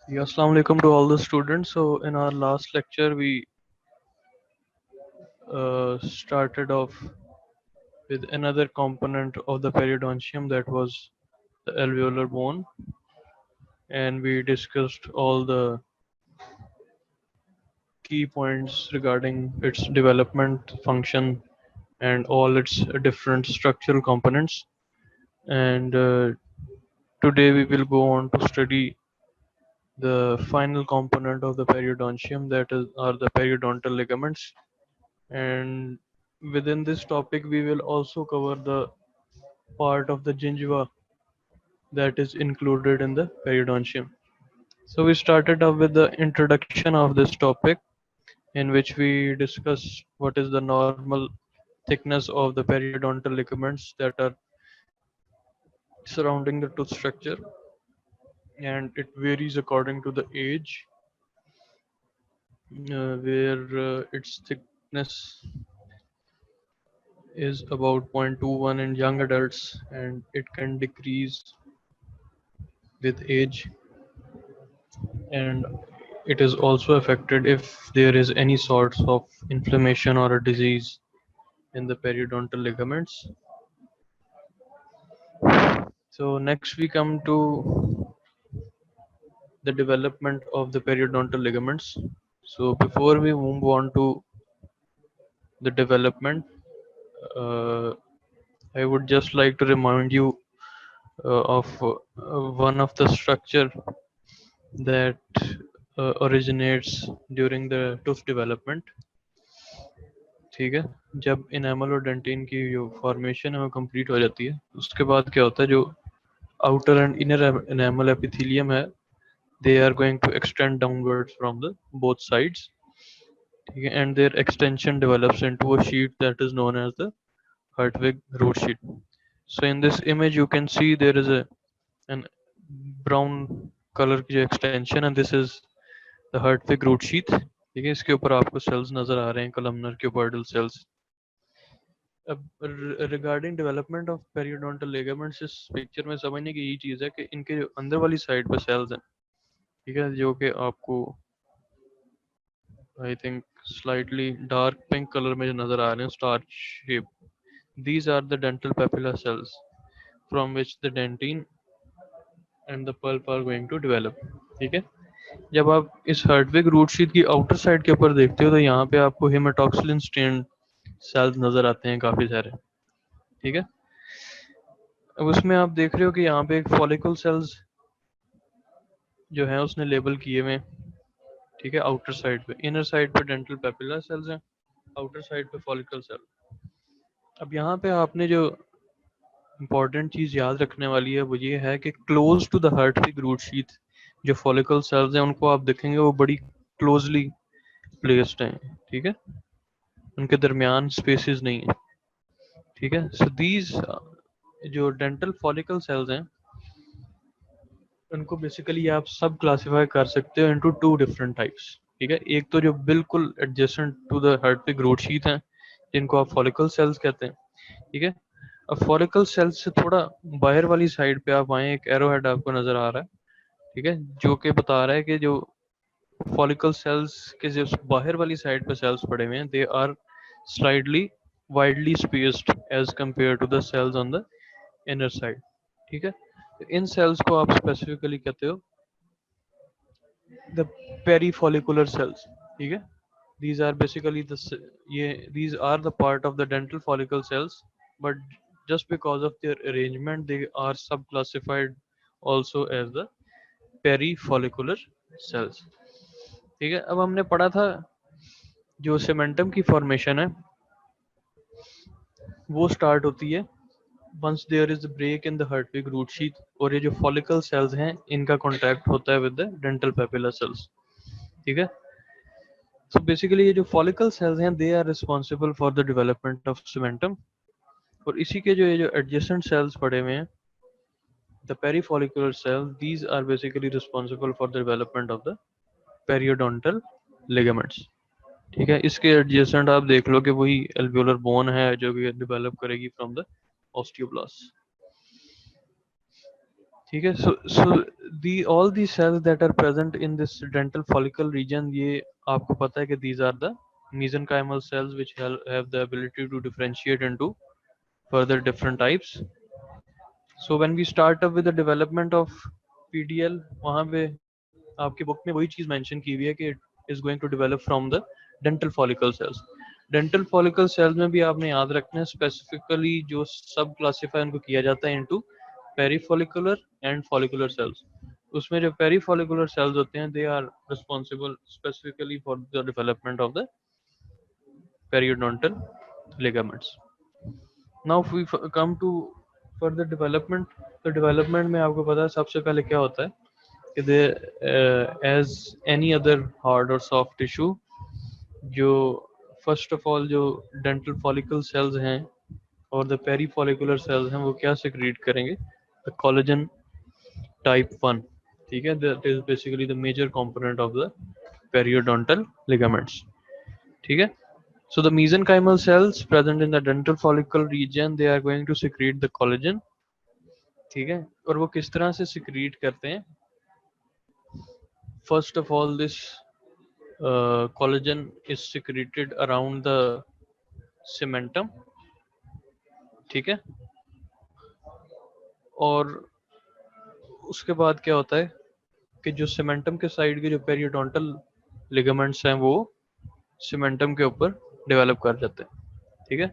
Yeah, Assalamu alaikum to all the students. So in our last lecture, we started off with another component of the periodontium, that was the alveolar bone, and we discussed all the key points regarding its development, function, and all its different structural components. And today we will go on to study the final component of the periodontium, that is are the periodontal ligaments. And within this topic we will also cover the part of the gingiva that is included in the periodontium. So we started off with the introduction of this topic, in which we discuss what is the normal thickness of the periodontal ligaments that are surrounding the tooth structure, and it varies according to the age, where its thickness is about 0.21 in young adults, and it can decrease with age, and it is also affected if there is any sorts of inflammation or a disease in the periodontal ligaments. So next we come to the development of the periodontal ligaments. So before we move on to the development, uh, I would just like to remind you of one of the structure that originates during the tooth development. ठीक है, जब enamel और dentin की जो formation है वो complete हो जाती है, उसके बाद क्या होता है, जो outer and inner enamel epithelium है, they are going to extend downwards from the both sides. ठीक है, and their extension develops into a sheet that is known as the Hartwig root sheet. So in this image you can see there is a an brown color की जो extension, and this is the Hartwig root sheath. ठीक है, इसके ऊपर आपको cells नजर आ रहे हैं, columnar cuboidal cells. अब regarding development of periodontal ligaments, इस पिक्चर में समझने की यही चीज़ है कि इनके जो अंदर वाली साइड पे सेल्स हैं, ठीक है, जो कि आपको I think slightly dark pink colour में जो नज़र आ रहे हैं, star shape, these are the dental papilla cells from which the dentin and the pulp are going to develop. ठीक है, जब आप इस हर्टविग रूट शीट की आउटर साइड के ऊपर देखते हो तो यहाँ पे आपको हेमाटोक्सिलिन स्टेन्ड सेल्स नज़र आते हैं काफ़ी सारे. ठीक है, अब उसमें आप देख रहे हो कि यहाँ पे एक फॉलिकल सेल्स जो है उसने लेबल किए हुए. ठीक है, आउटर साइड पे, इनर साइड पे डेंटल पेपिला सेल्स हैं, आउटर साइड पे फॉलिकल सेल. अब यहाँ पे आपने जो इम्पोर्टेंट चीज़ याद रखने वाली है वो ये है कि close to the Hertwig root sheath जो फॉलिकल सेल्स हैं उनको आप देखेंगे वो बड़ी क्लोजली प्लेस्ड हैं. ठीक है, उनके दरमियान स्पेसेस नहीं है. ठीक है, सो दीज जो डेंटल फॉलिकल सेल्स हैं उनको बेसिकली आप सब क्लासीफाई कर सकते हो इनटू टू डिफरेंट टाइप्स. ठीक है, एक तो जो बिल्कुल adjacent to the Hertwig root sheath हैं, जिनको आप फॉलिकल सेल्स कहते हैं. ठीक है, अब फॉलिकल सेल्स से थोड़ा बाहर वाली साइड पे आप आए, एक एरो हेड आपको नजर आ रहा है. ठीक है, जो कि बता रहा है कि जो फॉलिकल सेल्स के जो बाहर वाली साइड पे सेल्स पड़े हुए हैं, they are slightly widely spaced as compared to the cells on the inner side. ठीक है, तो इन सेल्स को आप स्पेसिफिकली कहते हो द पेरीफॉलिकुलर सेल्स. ठीक है, these are basically the these are the part of the dental follicle cells, but just because of their arrangement they are subclassified also as the perifollicular cells. ठीक है, अब हमने पढ़ा था जो सेमेंटम की फॉर्मेशन है वो स्टार्ट होती है once there is a break in the Hartwig root sheath, और ये जो follicle cells हैं इनका contact होता है with the dental papilla cells. ठीक है, so basically ये जो follicle cells हैं they are responsible for the development of cementum, और इसी के जो ये जो adjacent cells पड़े हुए हैं, the perifollicular cells, these are basically responsible for the development of the periodontal ligaments. ठीक है, इसके एडजेसेंट आप देख लो कि वही एल्वियोलर बोन है जो कि डेवलप करेगी फ्रॉम द ऑस्टियोब्लास्ट. ठीक है, सो all the cells that are present in this dental follicle region, ये आपको पता है कि these are the mesenchymal cells which have the ability to differentiate into further different types. So when we start up with the development of PDL, वहाँ पे आपकी book में वही चीज मेंशन की हुई है कि it is going to develop from the dental follicle cells. Dental follicle sales में भी आपने याद रखना है स्पेसिफिकली जो सब क्लासीफाई उनको किया जाता है into perifollicular and follicular cells. उसमें जो पेरीफॉलिकुलर सेल्स होते हैं they are responsible specifically for the development of the periodontal ligaments. Now we come to further development. तो डेवलपमेंट में आपको पता है सबसे पहले क्या होता है कि दे एज एनी अदर हार्ड और सॉफ्ट टिश्यू, जो फर्स्ट ऑफ ऑल जो डेंटल फॉलिकल सेल्स हैं और द पेरीफॉलिकुलर सेल्स हैं वो क्या सिक्रीट करेंगे, द कोलेजन टाइप 1. ठीक है, that is basically the major component of the periodontal ligaments. ठीक है, so the mesenchymal cells present in the dental follicle region they are going to secrete the collagen. ठीक है, और वो किस तरह से secrete करते हैं? First of all, this collagen is secreted around the cementum. ठीक है, और उसके बाद क्या होता है कि जो सीमेंटम के साइड के जो पेरियोडोंटल लिगामेंट्स हैं वो सीमेंटम के ऊपर डेवलप कर जाते हैं. ठीक है,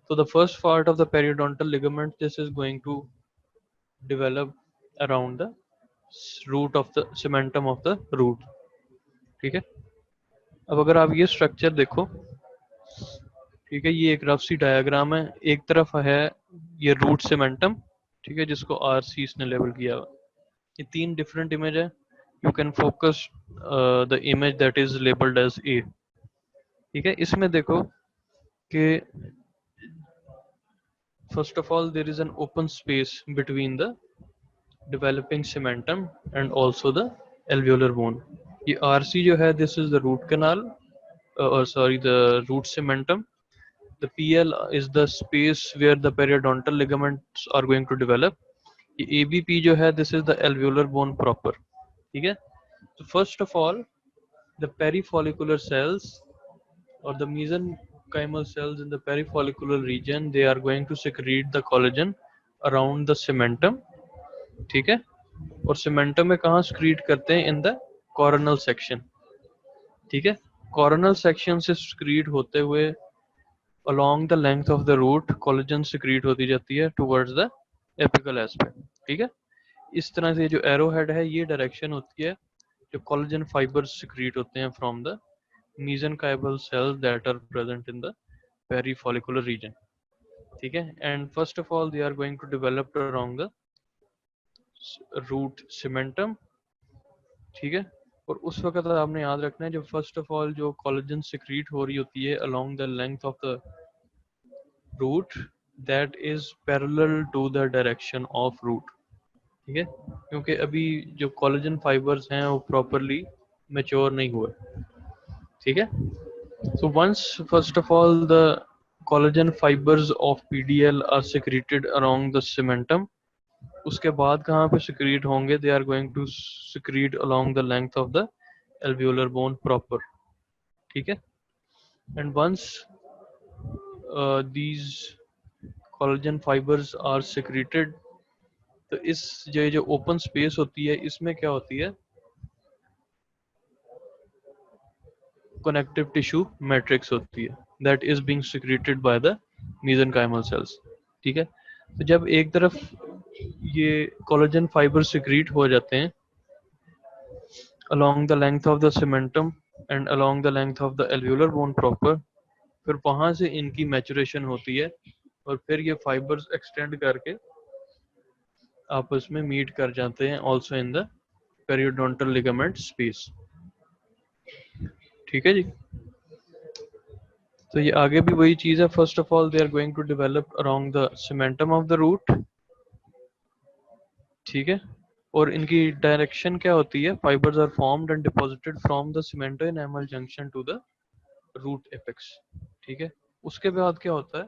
तो the first part of the periodontal ligament this is going to develop around the root of the cementum of the root. ठीक है, अब अगर आप ये स्ट्रक्चर देखो, ठीक है, ये एक रफ सी डायग्राम है. एक तरफ है ये रूट सीमेंटम, ठीक है, जिसको RC इसने लेबल किया हुआ. ये 3 डिफरेंट इमेज है. You can focus the image that is labelled as A. ठीक है, इसमें देखो कि first of all there is an open space between the developing cementum and also the alveolar bone. ये RC जो है this is the root canal, sorry, the root cementum. The PL is the space where the periodontal ligaments are going to develop. ये ABP जो है this is the alveolar bone proper. ठीक है, so first of all the perifollicular cells or the mesenchymal cells in the perifollicular region they are going to secrete the collagen around the cementum. ठीक है, और cementum में कहाँ secrete करते हैं? in the coronal section. ठीक है, coronal section से secrete होते हुए along the length of the root collagen secrete होती जाती है towards the apical aspect. ठीक है, इस तरह से जो एरो हेड है ये डायरेक्शन होती है जो कोलेजन फाइबर्स सिक्रीट होते हैं from the mesenchymal cells that are present in the perifollicular region. ठीक है, and first of all they are going to develop around the root cementum. ठीक है, और उस वक्त आपने याद रखना है जो फर्स्ट ऑफ ऑल जो कोलेजन सिक्रीट हो रही होती है along the length of the root that is parallel to the direction of root. ठीक है, क्योंकि अभी जो कोलेजन फाइबर्स हैं वो प्रॉपरली मैच्योर नहीं हुए. ठीक है, so once first of all the collagen fibers of PDL are secreted along the cementum, उसके बाद कहाँ पे secrete होंगे? they are going to secrete along the length of the alveolar bone proper. ठीक है, and once these collagen fibers are secreted, तो इस जो ओपन स्पेस होती है इसमें क्या होती है? connective tissue matrix होती है that is being secreted by the mesenchymal cells. ठीक है, तो जब एक तरफ ये collagen fibers secrete हो जाते हैं along the length of the cementum and along the length of the alveolar bone proper, फिर वहां से इनकी maturation होती है और फिर ये fibers extend करके आपस में meet कर जाते हैं also in the periodontal ligament space. ठीक है जी, तो ये आगे भी वही चीज है. First of all they are going to develop around the cementum of the root. ठीक है, और इनकी डायरेक्शन क्या होती है? Fibres are formed and deposited from the cemento enamel junction to the root apex. ठीक है, उसके बाद क्या होता है?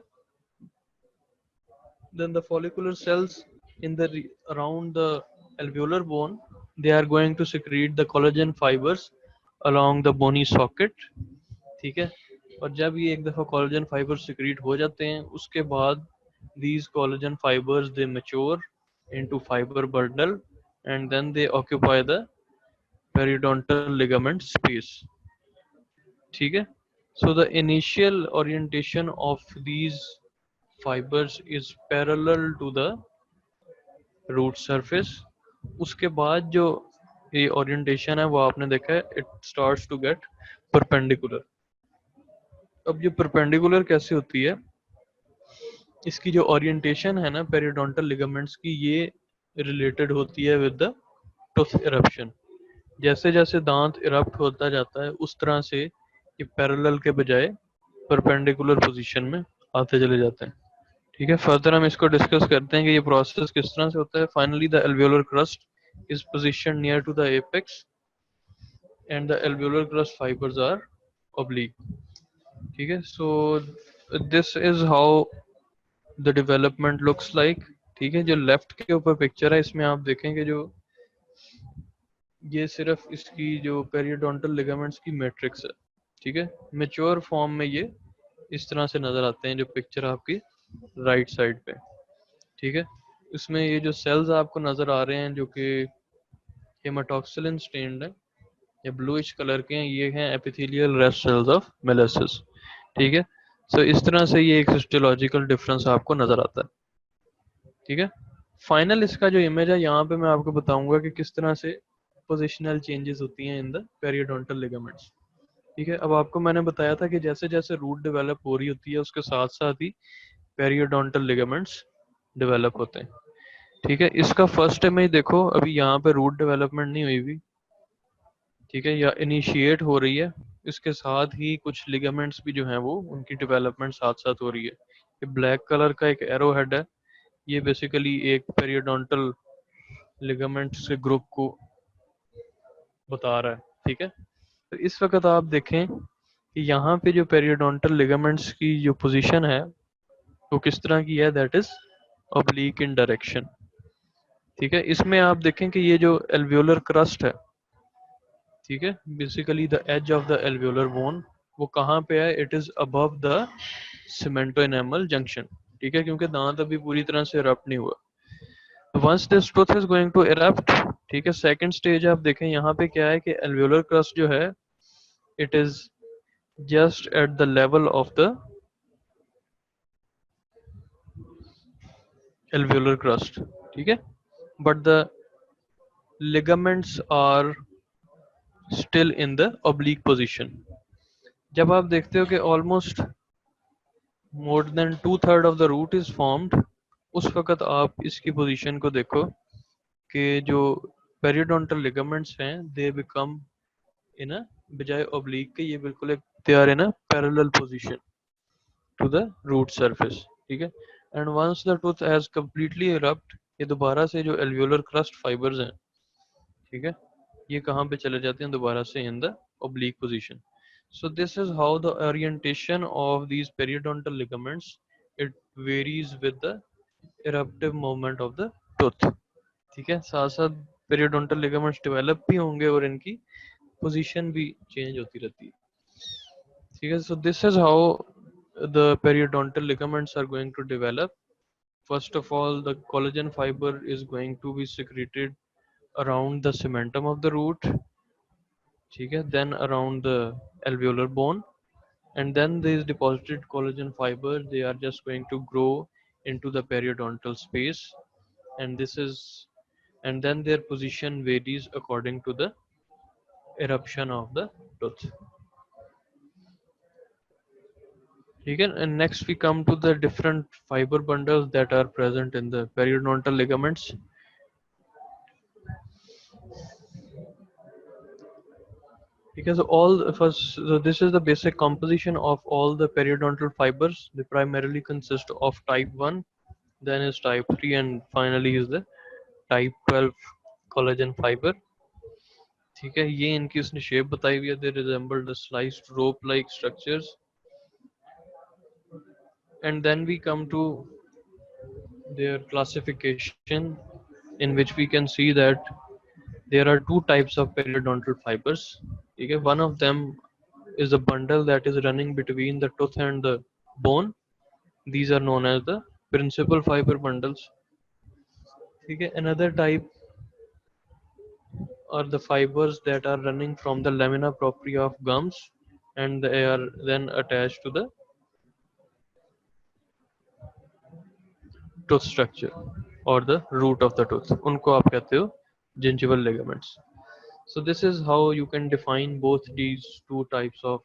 Then the follicular cells in the around the alveolar bone they are going to secrete the collagen fibers along the bony socket. ठीक है, और जब ये एक दफ़ा कोलेजन फाइबर सिक्रीट हो जाते हैं उसके बाद these collagen fibers they mature into fiber bundle and then they occupy the periodontal ligament space. ठीक है, so the initial orientation of these fibers is parallel to the root surface. उसके बाद जो ये ओरिएंटेशन है वो आपने देखा है, it starts to get perpendicular. अब ये परपेंडिकुलर कैसे होती है, इसकी जो ओरिएंटेशन है ना पेरियोडोंटल लिगामेंट्स की, ये रिलेटेड होती है विद द टूथ इरप्शन. जैसे जैसे दांत इरप्ट होता जाता है उस तरह से ये पैरेलल के बजाय परपेंडिकुलर पोजीशन में आते चले जाते हैं. ठीक है, फर्दर हम इसको डिस्कस करते हैं कि ये प्रोसेस किस तरह से होता है. Finally the alveolar crest is position near to the apex and the alveolar crest fibres are oblique. ठीक है, so this is how the development looks like. ठीक है, जो लेफ्ट के ऊपर पिक्चर है इसमें आप देखेंगे जो ये सिर्फ इसकी जो पेरियोडोंटल लिगामेंट्स की मैट्रिक्स है. ठीक है, मैच्योर फॉर्म में ये इस तरह से नजर आते हैं जो पिक्चर आपकी राइट साइड पे. ठीक है, इसमें ये जो सेल्स आपको नजर आ रहे हैं जो कि हेमाटोक्सिलिन स्टेन्ड है या ब्लूइश कलर के हैं, ये हैं एपिथेलियल रेस्ट सेल्स ऑफ मेलेसिस. ठीक है, सो इस तरह से ये एक हिस्टोलॉजिकल डिफरेंस आपको नजर आता है. ठीक है, फाइनल इसका जो इमेज है यहाँ पे मैं आपको बताऊंगा कि किस तरह से पोजिशनल चेंजेस होती हैं इन द पेरियोडोंटल लिगामेंट्स. ठीक है, अब आपको मैंने बताया था कि जैसे जैसे रूट डेवलप हो रही होती है उसके साथ साथ ही पेरियोडोंटल लिगामेंट्स डेवलप होते हैं. ठीक है, इसका फर्स्ट इमेज देखो, अभी यहाँ पे रूट डेवलपमेंट नहीं हुई हुई. ठीक है, या इनिशिएट हो रही है, इसके साथ ही कुछ लिगामेंट्स भी जो हैं वो उनकी डेवलपमेंट साथ साथ हो रही है. ये ब्लैक कलर का एक एरो हेड है, ये बेसिकली एक पेरियोडोंटल लिगामेंट्स के ग्रुप को बता रहा है. ठीक है, तो इस वक्त आप देखें कि यहाँ पे जो पेरियोडोंटल लिगामेंट्स की जो पोजीशन है वो किस तरह की है, that is oblique in direction. ठीक है, इसमें आप देखें कि ये जो एल्वियोलर क्रस्ट है, ठीक है, basically the edge of the alveolar bone, वो कहाँ पे है, it is above the cemento enamel junction. ठीक है, क्योंकि दांत अभी पूरी तरह से इरप्ट नहीं हुआ. Once this tooth is going to erupt, ठीक है, सेकंड स्टेज आप देखें यहाँ पे क्या है कि एल्वियोलर क्रस्ट जो है it is just at the level of the alveolar crust. ठीक है, but the ligaments are still in the oblique position. जब आप देखते हो कि almost more than 2/3 of the root is formed, उस वक्त आप इसकी पोजीशन को देखो कि जो पेरियोडोंटल लिगामेंट्स हैं they become in a, बजाय oblique के ये बिल्कुल एक they are in a parallel position to the root surface. ठीक है, and once the tooth has completely erupt, ये दोबारा से जो alveolar crust fibers हैं, ठीक है, ये कहाँ पे चले जाते हैं दोबारा से in the oblique position. So this is how the orientation of these periodontal ligaments, it varies with the eruptive movement of the tooth. ठीक है, साथ साथ periodontal ligaments develop भी होंगे और इनकी position भी change होती रहती है. ठीक है, so this is how the periodontal ligaments are going to develop. First of all, the collagen fiber is going to be secreted around the cementum of the root. ठीक है, then around the alveolar bone, and then these deposited collagen fibers, they are just going to grow into the periodontal space, and this is, and then their position varies according to the eruption of the tooth. ठीक है, and next we come to the different fiber bundles that are present in the periodontal ligaments. Because all first, so this is the basic composition of all the periodontal fibers. They primarily consist of type 1, then is type 3, and finally is the type 12 collagen fiber. ठीक है, ये इनकी उसने shape बताई हुई है, they resemble the sliced rope like structures. And then we come to their classification, in which we can see that there are two types of periodontal fibers. Okay, one of them is a bundle that is running between the tooth and the bone. These are known as the principal fiber bundles. Okay, another type are the fibers that are running from the lamina propria of gums, and they are then attached to the tooth structure or the root of the tooth. उनको आप कहते हो gingival ligaments. So this is how you can define both these two types of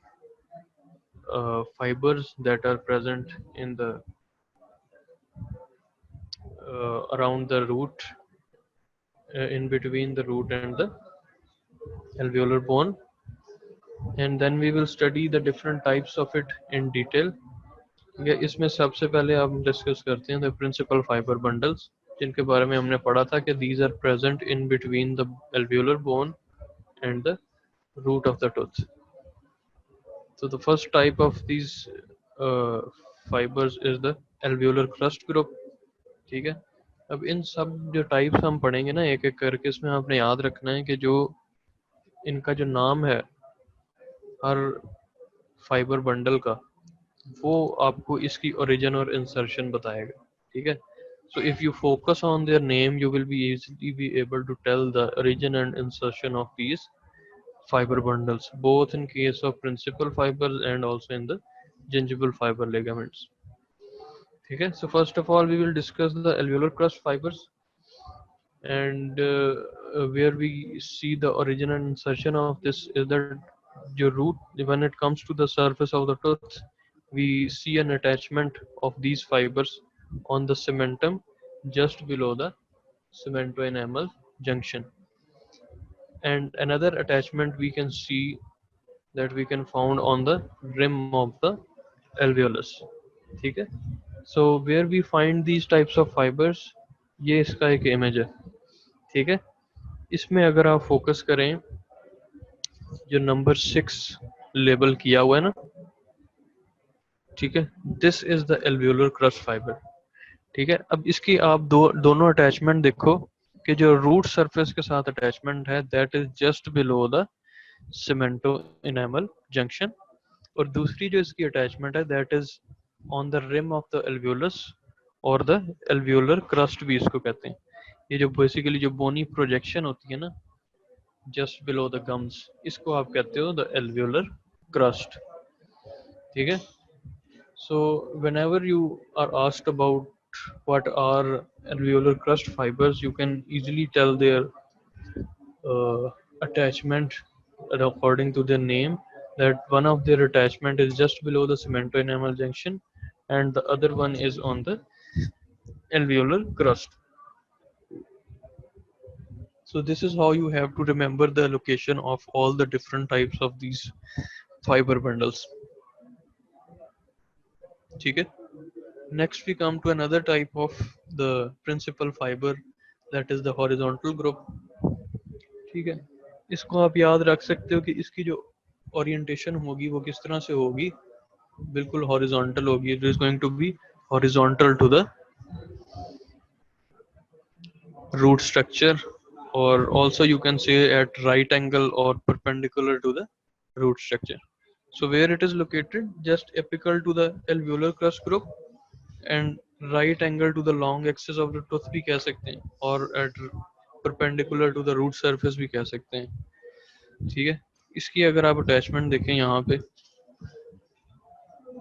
fibers that are present in the around the root, in between the root and the alveolar bone, and then we will study the different types of it in detail. ये इसमें सबसे पहले हम discuss करते हैं the principal fibre bundles, जिनके बारे में हमने पढ़ा था कि these are present in between the alveolar bone and the root of the tooth. So the first type of these uh, fibers is the alveolar crust group. ठीक है, अब इन सब जो टाइप्स हम पढ़ेंगे ना एक एक करके, इसमें आपने याद रखना है कि जो इनका जो नाम है हर फाइबर बंडल का, वो आपको इसकी ओरिजिन और इंसर्शन बताएगा. ठीक है, so if you focus on their name you will be easily be able to tell the origin and insertion of these fiber bundles, both in case of principal fibers and also in the gingival fiber ligaments. Okay, so first of all we will discuss the alveolar crust fibers, and where we see the origin and insertion of this is that your root, when it comes to the surface of the tooth, we see an attachment of these fibers on the cementum just below the cemento-enamel junction, and another attachment we can see that we can found on the rim of the alveolus. ठीक है, so where we find these types of fibers, ये इसका एक image है. ठीक है, इसमें अगर आप फोकस करें जो नंबर 6 लेबल किया हुआ है ना, ठीक है, this is the alveolar crust fibre. ठीक है, अब इसकी आप दोनों अटैचमेंट देखो कि जो रूट सरफेस के साथ अटैचमेंट है that is just below the cemento enamel junction, और दूसरी जो इसकी अटैचमेंट है that is on the rim of the alveolus और द एल्वियोलर क्रस्ट भी इसको कहते हैं. ये जो बेसिकली जो बोनी प्रोजेक्शन होती है ना जस्ट बिलो द गम्स, इसको आप कहते हो द एल्वियोलर क्रस्ट. ठीक है, so whenever you are asked about what are alveolar crust fibers, you can easily tell their attachment according to their name, that one of their attachment is just below the cemento enamel junction and the other one is on the alveolar crust. So this is how you have to remember the location of all the different types of these fiber bundles. ठीक है, next we come to another type of the principal fiber, that is the horizontal group. ठीक है, इसको आप याद रख सकते हो कि इसकी जो ओरिएंटेशन होगी वो किस तरह से होगी, बिल्कुल हॉरिजॉन्टल होगी. It is going to be horizontal to the root structure, or also you can say at right angle or perpendicular to the root structure. So where it is located, just apical to the alveolar crust group and right angle to the long axis of the tooth भी कह सकते हैं, और at perpendicular to the root surface भी कह सकते हैं. ठीक है, इसकी अगर आप अटैचमेंट देखें यहाँ पे,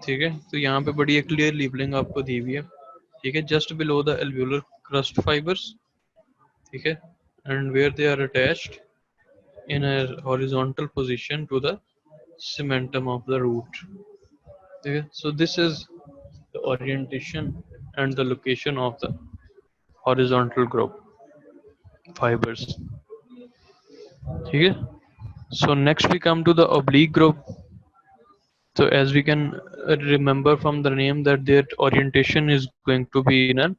ठीक है, तो यहाँ पे बड़ी एक क्लियर लेबलिंग आपको दी हुई है. ठीक है, just below the alveolar crest fibres. ठीक है, and where they are attached in a horizontal position to the cementum of the root. Okay, so this is the orientation and the location of the horizontal group fibers. Okay, so next we come to the oblique group. So as we can remember from the name that their orientation is going to be in an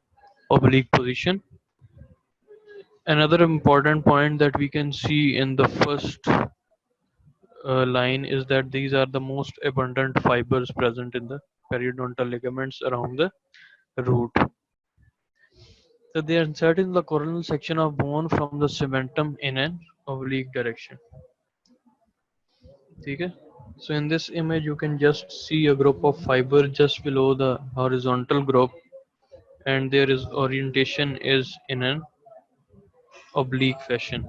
oblique position. Another important point that we can see in the first line is that these are the most abundant fibers present in the periodontal ligaments around the root. So they are inserted in the coronal section of bone from the cementum in an oblique direction. ठीक है? So in this image you can just see a group of fiber just below the horizontal group, and their orientation is in an oblique fashion.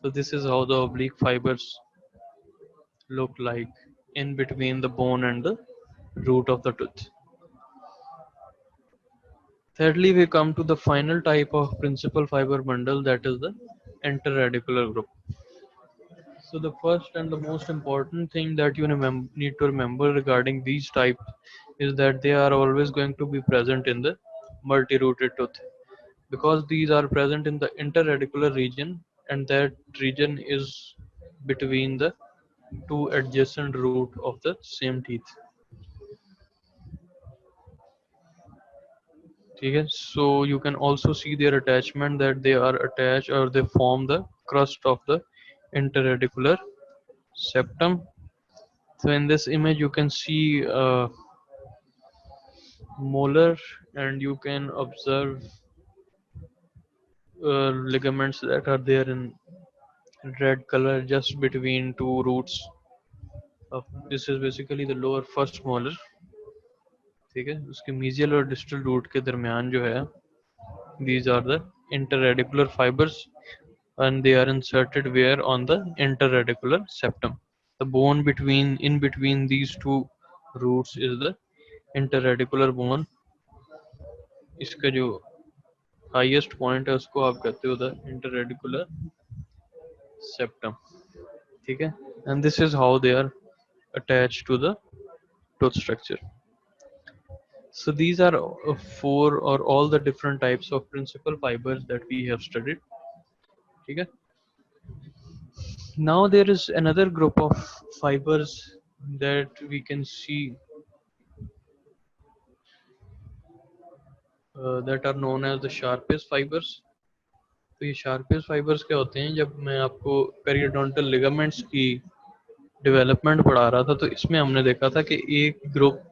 So this is how the oblique fibers look like in between the bone and the root of the tooth. Thirdly, we come to the final type of principal fiber bundle, that is the interradicular group. So the first and the most important thing that you need to remember regarding these types is that they are always going to be present in the multi-rooted tooth, because these are present in the interradicular region, and that region is between the two adjacent root of the same teeth. Okay, so you can also see their attachment, that they are attached or they form the crust of the interradicular septum. So in this image you can see molar, and you can observe ligaments that are there in red color just between two roots of, this is basically the lower first molar. ठीक है, उसके mesial और distal root के दरमियान जो है, these are the interradicular fibers, and they are inserted where on the interradicular septum. The bone in between these two roots is the interradicular bone. इसका जो highest point है उसको आप कहते हो the interradicular septum. ठीक है, and this is how they are attached to the tooth structure. So these are four or all the different types of principal fibers that we have studied. ठीक है? Now there is another group of fibers that we can see that are known as the sharpest fibers. तो ये sharpest fibers क्या होते हैं? जब मैं आपको periodontal ligaments की डेवलपमेंट पढ़ा रहा था, तो इसमें हमने देखा था कि एक ग्रुप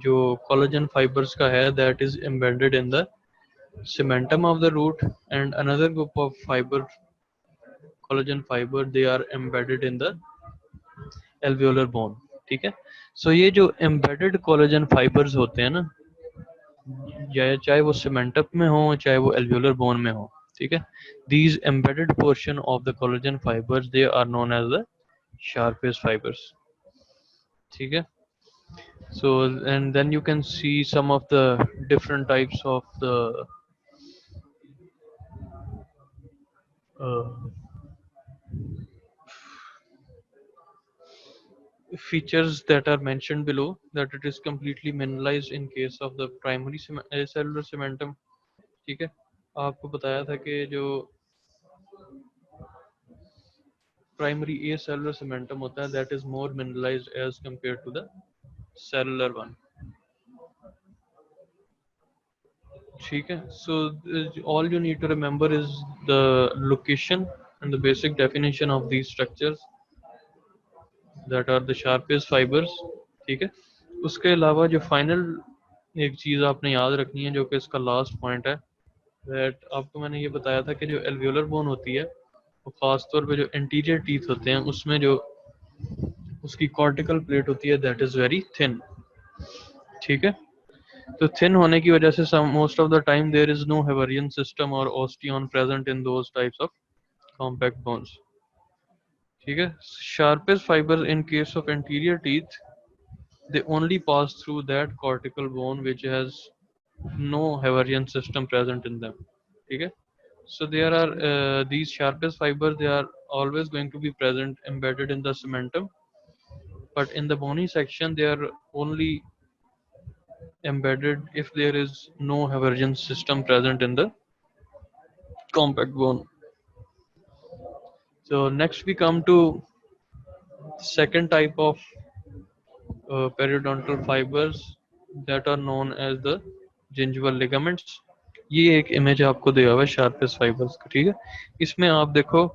जो collagen fibers का है, that is embedded in the cementum of the root, and another group of collagen fiber, they are embedded in the alveolar bone. ठीक है, सो ये जो embedded collagen fibers होते हैं ना, चाहे वो cementum में हो चाहे वो alveolar bone में हो, ठीक है, these embedded portion of the collagen fibers, they are known as the sharpest fibers. ठीक है, so and then you can see some of the different types of the uh, features that are mentioned below, that it is completely mineralized in case of the primary cellular cementum. ठीक है, आपको बताया था कि जो primary ए cellular cementum होता है, that is more mineralized as compared to the cellular one. ठीक है, so all you need to remember is the location and the basic definition of these structures, that are the sharpest fibers. ठीक है, उसके अलावा जो final एक चीज़ आपने याद रखनी है, जो कि इसका लास्ट पॉइंट है, दैट आपको मैंने ये बताया था कि जो एल्वियोलर बोन होती है, वो खास तौर पे जो एंटीरियर टीथ होते हैं, उसमें जो उसकी कॉर्टिकल प्लेट होती है, दैट इज़ वेरी थिन. ठीक है, तो थिन होने की वजह से most of the time there is no haversian system और osteon present in those types of compact bones. ठीक है, Sharpey's fibre in case of anterior teeth, they only pass through that cortical bone which has no Havarian system present in them. Okay, so there are these sharpest fibers, they are always going to be present embedded in the cementum, but in the bony section they are only embedded if there is no Havarian system present in the compact bone. So next we come to second type of periodontal fibers that are known as the gingival ligaments. ये एक image आपको दिया हुआ है sharpest fibres का. ठीक है, इसमें आप देखो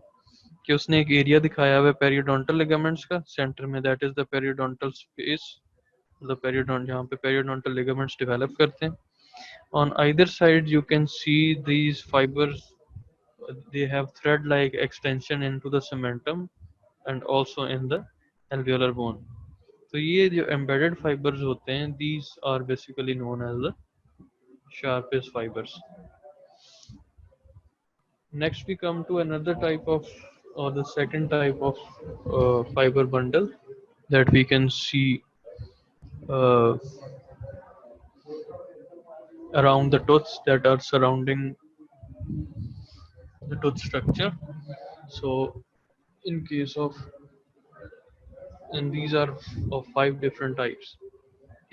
कि उसने एक एरिया दिखाया हुआ है पेरियोडोंटल लिगामेंट्स का, सेंटर में that is the periodontal space, the periodont जहाँ पे पेरियोडोंटल लिगामेंट्स डेवलप करते हैं. On either side you can see these fibres they have thread-like extension into the cementum and also in the alveolar bone. तो ये जो embedded fibers होते हैं, these are basically known as the sharpest fibers. Next we come to another type of, or the second type of fiber bundle that we can see uh, around the tooths that are surrounding the tooth structure. So in case of, and these are of 5 different types.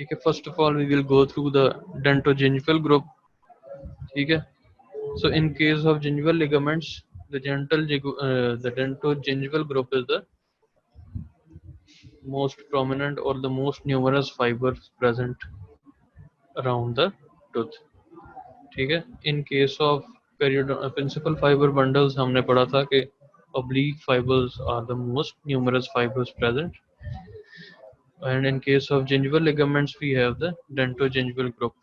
Okay, first of all we will go through the dentogingival group. Okay, so in case of gingival ligaments, the dentogingival group is the most prominent or the most numerous fibers present around the tooth. ठीक है, in case of principal fiber bundles हमने पढ़ा था कि oblique fibers are the most numerous fibers present, and in case of gingival ligaments we have the dentogingival group.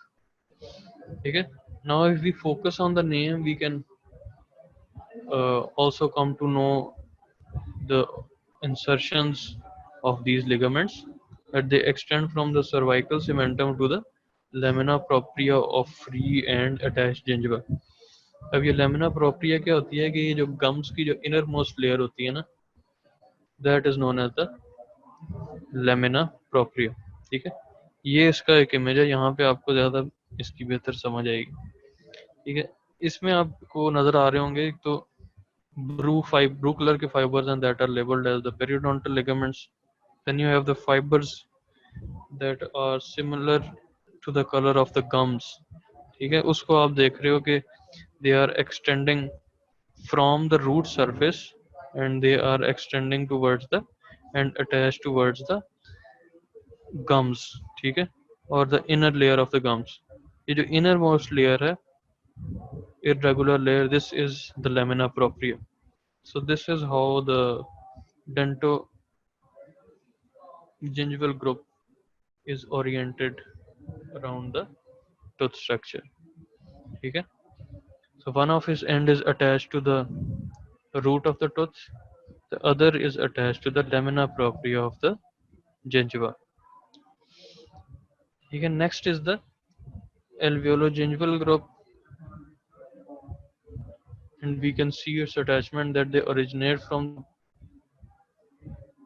ठीक है, now if we focus on the name we can also come to know the insertions of these ligaments, that they extend from the cervical cementum to the lamina propria of free and attached gingiva. अब ये lamina propria क्या होती है कि ये जो gums की जो इनर मोस्ट लेयर होती है ना, that is known as the lamina propria. ठीक है, ये इसका एक इमेज है, यहाँ पे आपको ज़्यादा इसकी बेहतर समझ आएगी. ठीक है, इसमें आपको नज़र आ रहे होंगे तो blue color के fibers and that are labeled as the periodontal ligaments. Then you have the fibers that are similar to the color of the gums. ठीक है, उसको आप देख रहे हो कि they are extending from the root surface and they are extending towards the and attached towards the gums. ठीक है, और the inner layer of the gums. ये जो innermost layer है, irregular layer, this is the lamina propria. So this is how the dentogingival group is oriented around the tooth structure. Okay, so one of its end is attached to the root of the tooth, the other is attached to the lamina propria of the gingiva. Okay, next is the alveologingival group, and we can see its attachment that they originate from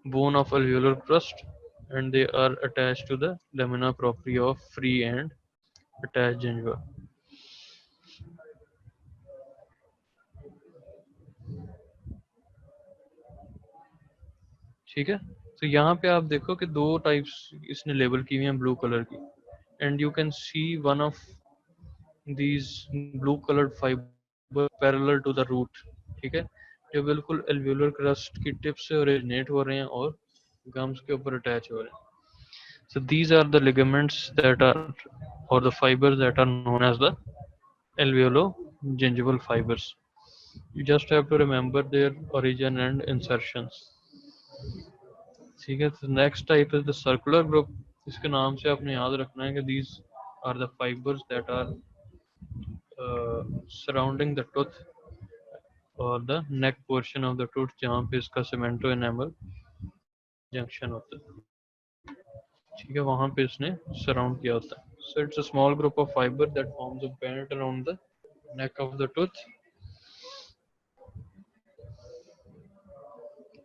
bone of alveolar crust and they are attached to the lamina propria of free and attached gingiva. ठीक है, तो यहाँ पे आप देखो कि 2 types इसने label की हुई हैं ब्लू कलर की, and you can see one of these blue coloured fibre parallel to the root. ठीक है, जो बिल्कुल एल्वेओलर क्रस्ट की टिप से ओरिजिनेट हो रहे हैं और गम्स के ऊपर अटैच हो रहे हैं. So these are the ligaments that are, or the fibers that are known as the alveolo-gingival fibers. You just have to remember their origin and insertions. ठीक है, तो next type is the circular group. इसके नाम से आपने याद रखना है कि these are the fibers that are surrounding the tooth और the neck portion of the tooth जहाँ पे इसका cemento enamel junction होता है. ठीक है, वहाँ पे इसने सराउंड किया होता है. So it's a small group of fiber that forms a band around the neck of the tooth,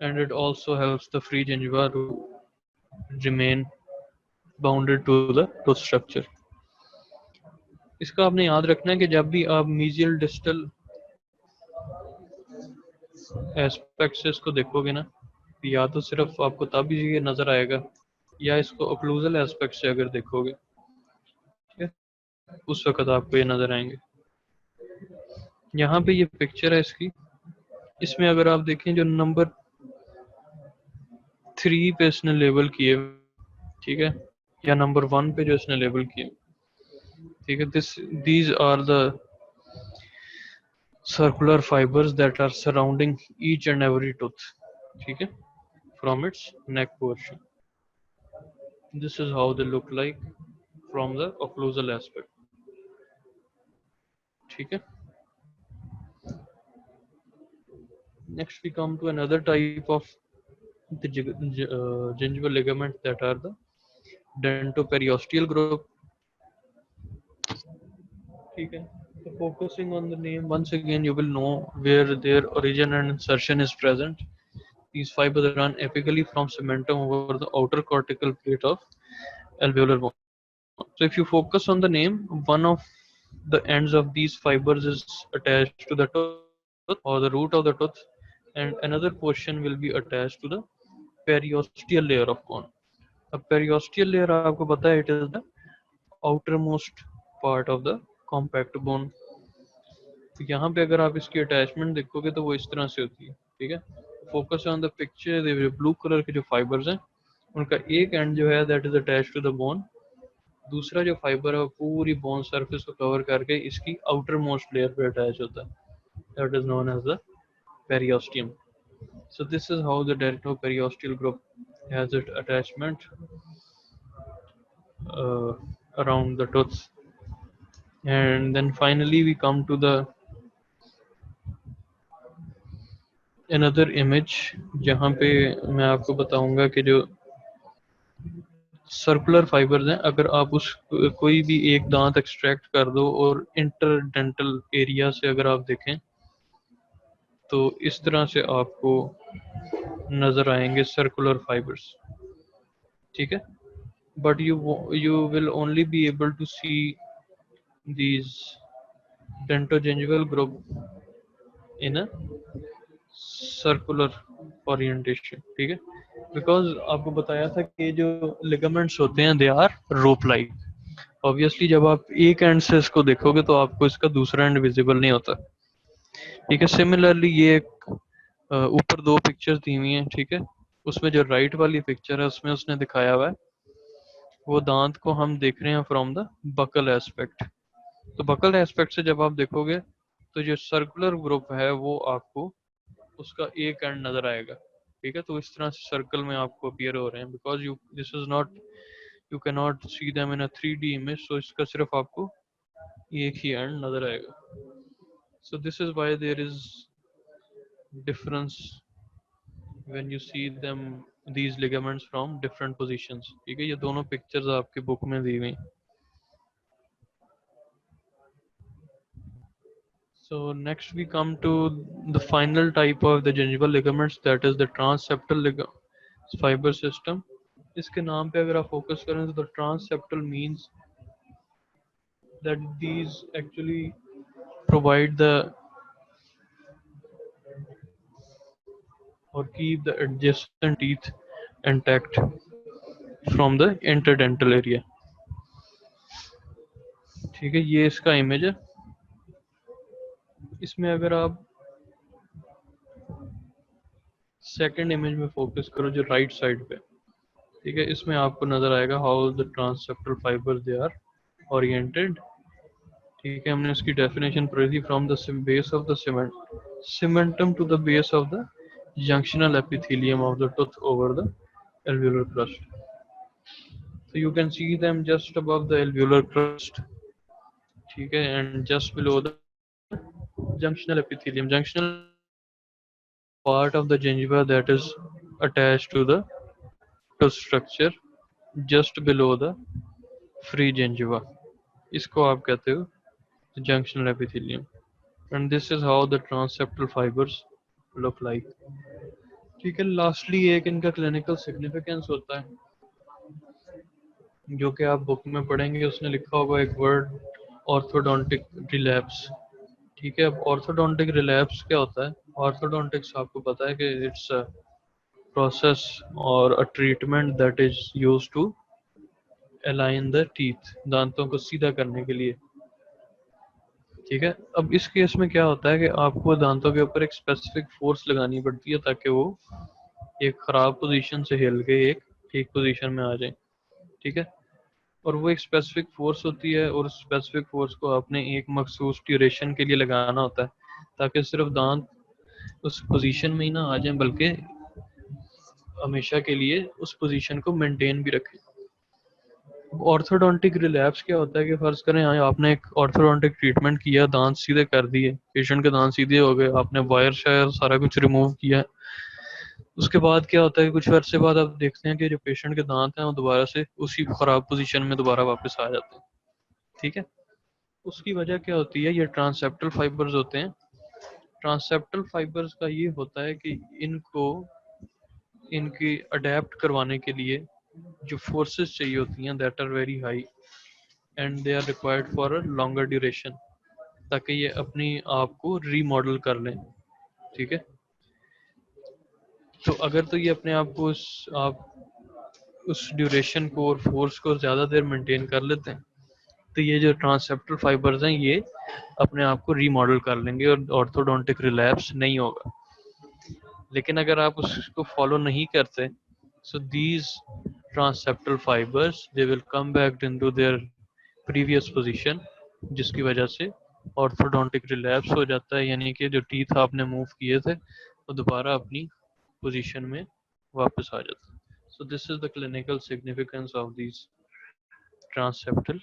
and it also helps the free gingiva to remain bounded to the tooth structure. इसका आपने याद रखना है कि जब भी आप mesial distal aspect से इसको देखोगे ना, या तो सिर्फ आपको तब ही ये नज़र आएगा, या इसको ओक्लूजल एस्पेक्ट से अगर देखोगे, ठीक है, उस वक्त आपको ये नज़र आएंगे. यहाँ पे ये पिक्चर है इसकी, इसमें अगर आप देखें जो नंबर 3 पे इसने लेबल किए, ठीक है, या नंबर 1 पे जो इसने लेबल किए, ठीक है, these are the circular fibers that are surrounding each and every tooth, ठीक है, from its neck portion. This is how they look like from the occlusal aspect. ठीक है, Next we come to another type of the gingival ligament that are the dentoperiosteal group. ठीक है. So focusing on the name, once again you will know where their origin and insertion is present. These fibers run apically from cementum over the outer cortical plate of alveolar bone. So if you focus on the name, one of the ends of these fibers is attached to the tooth or the root of the tooth, and another portion will be attached to the periosteal layer of cone. अब periosteal layer आपको पता है, it is the outermost part of the compact bone. तो यहाँ पे अगर आप इसकी अटैचमेंट देखोगे तो वो इस तरह से होती है. ठीक है. Focus on the picture, blue colour के जो फाइबर्स हैं उनका एक एंड जो है that is attach to the bone. दूसरा जो फाइबर है वो पूरी बोन सरफेस को कवर करके इसकी आउटर मोस्ट लेयर पे अटैच होता है. That is known as the periosteum. So this is how the dentoperiosteal group has its attachment around the tooth. And then finally we come to the another image जहाँ पे मैं आपको बताऊंगा कि जो सर्कुलर फाइबर्स हैं, अगर आप उस कोई भी एक दांत एक्सट्रैक्ट कर दो और इंटरडेंटल एरिया से अगर आप देखें तो इस तरह से आपको नजर आएंगे सर्कुलर फाइबर्स. ठीक है. But you will only be able to see these dentogingival group in a circular orientation. ठीक है. बिकॉज आपको बताया था कि जो लिगामेंट्स होते हैं they are rope like. Obviously जब आप एक एंड से इसको देखोगे तो आपको इसका दूसरा एंड विजिबल नहीं होता. ठीक है. सिमिलरली ये एक ऊपर दो पिक्चर्स दी हुई हैं. ठीक है. उसमें जो राइट वाली पिक्चर है उसमें उसने दिखाया हुआ है वो दांत को हम देख रहे हैं फ्रॉम द बकल एस्पेक्ट. तो बकल एस्पेक्ट से जब आप देखोगे तो जो सर्कुलर ग्रुप है वो आपको उसका एक एंड नजर आएगा. ठीक है. तो इस तरह से सर्कल में आपको अपीयर हो रहे हैं because you this is not you can not see them in a 3D image. So इसका सिर्फ आपको एक ही एंड नजर आएगा. So this is why there is difference when you see them these ligaments from different positions. ठीक है. ये दोनों पिक्चर्स आपके बुक में दी हुई. So next we come to the final type of the gingival ligaments, that is the transseptal fiber system. इसके नाम पे अगर आप फोकस करें तो the transseptal means that these actually provide the or keep the adjacent teeth intact from the interdental area. ठीक है. ये इसका इमेज है. इसमें अगर आप सेकंड इमेज में फोकस करो जो राइट साइड पे. ठीक है. इसमें आपको नजर आएगा how the transseptal fibre they are oriented. ठीक है. हमने इसकी डेफिनेशन पढ़ी थी from the base of the cementum to the base of the junctional epithelium of the tooth over the alveolar crust. So you can see them just above the alveolar crust. ठीक है. and just below the junctional epithelium. Junctional part of the gingiva that is attached to the tooth structure just below the free gingiva. इसको आप कहते हो junctional epithelium. And this is how the transseptal fibers look like. ठीक है. Lastly एक इनका clinical significance होता है जो कि आप बुक में पढ़ेंगे. उसने लिखा होगा एक वर्ड ऑर्थोडोंटिक रिलैप्स. ठीक है. अब ऑर्थोडोंटिक रिलैप्स क्या होता है? ऑर्थोडोंटिक्स आपको पता है कि इट्स अ प्रोसेस और a treatment that is used to align the teeth, दांतों को सीधा करने के लिए. ठीक है. अब इस केस में क्या होता है कि आपको दांतों के ऊपर एक स्पेसिफिक फोर्स लगानी पड़ती है ताकि वो एक खराब पोजीशन से हिल के एक ठीक पोजीशन में आ जाए. ठीक है. और वो एक स्पेसिफिक फोर्स होती है और स्पेसिफिक फोर्स को आपने एक मखसूस ड्यूरेशन के लिए लगाना होता है ताकि सिर्फ दांत उस पोजीशन में ही ना आ जाए बल्कि हमेशा के लिए उस पोजीशन को मेंटेन भी रखें. ऑर्थोडोंटिक रिलैप्स क्या होता है कि फर्ज करें यहाँ आपने एक ऑर्थोडोंटिक ट्रीटमेंट किया, दांत सीधे कर दिए, पेशेंट के दांत सीधे हो गए, आपने वायर शायर सारा कुछ रिमूव किया, उसके बाद क्या होता है कि कुछ अरसे बाद आप देखते हैं कि जो पेशेंट के दांत हैं वो दोबारा से उसी खराब पोजीशन में दोबारा वापस आ जाते हैं। ठीक है, उसकी वजह क्या होती है? ये ट्रांसेप्टल फाइबर्स होते हैं। ट्रांसेप्टल फाइबर्स का ये होता है कि इनको इनकी अडेप्ट करवाने के लिए जो फोर्सेस चाहिए होती हैं that are very high and they are required for a longer duration, ताकि ये अपनी आप को रीमॉडल कर लें। ठीक है, तो अगर तो ये अपने आप को उस ड्यूरेशन को और फोर्स को ज़्यादा देर मेंटेन कर लेते हैं, तो ये जो ट्रांसेप्टल फाइबर्स हैं ये अपने आप को रीमॉडल कर लेंगे और ऑर्थोडोंटिक रिलैप्स नहीं होगा। लेकिन अगर आप उसको फॉलो नहीं करते, so these transseptal fibres they will come back into their previous position, जिसकी वजह से ऑर्थोडोंटिक रिलैप्स हो जाता है, यानी कि जो टीथ आपने मूव किए थे वो दोबारा अपनी पोजीशन में वापस आ जाता है। So this is the clinical significance of these transseptal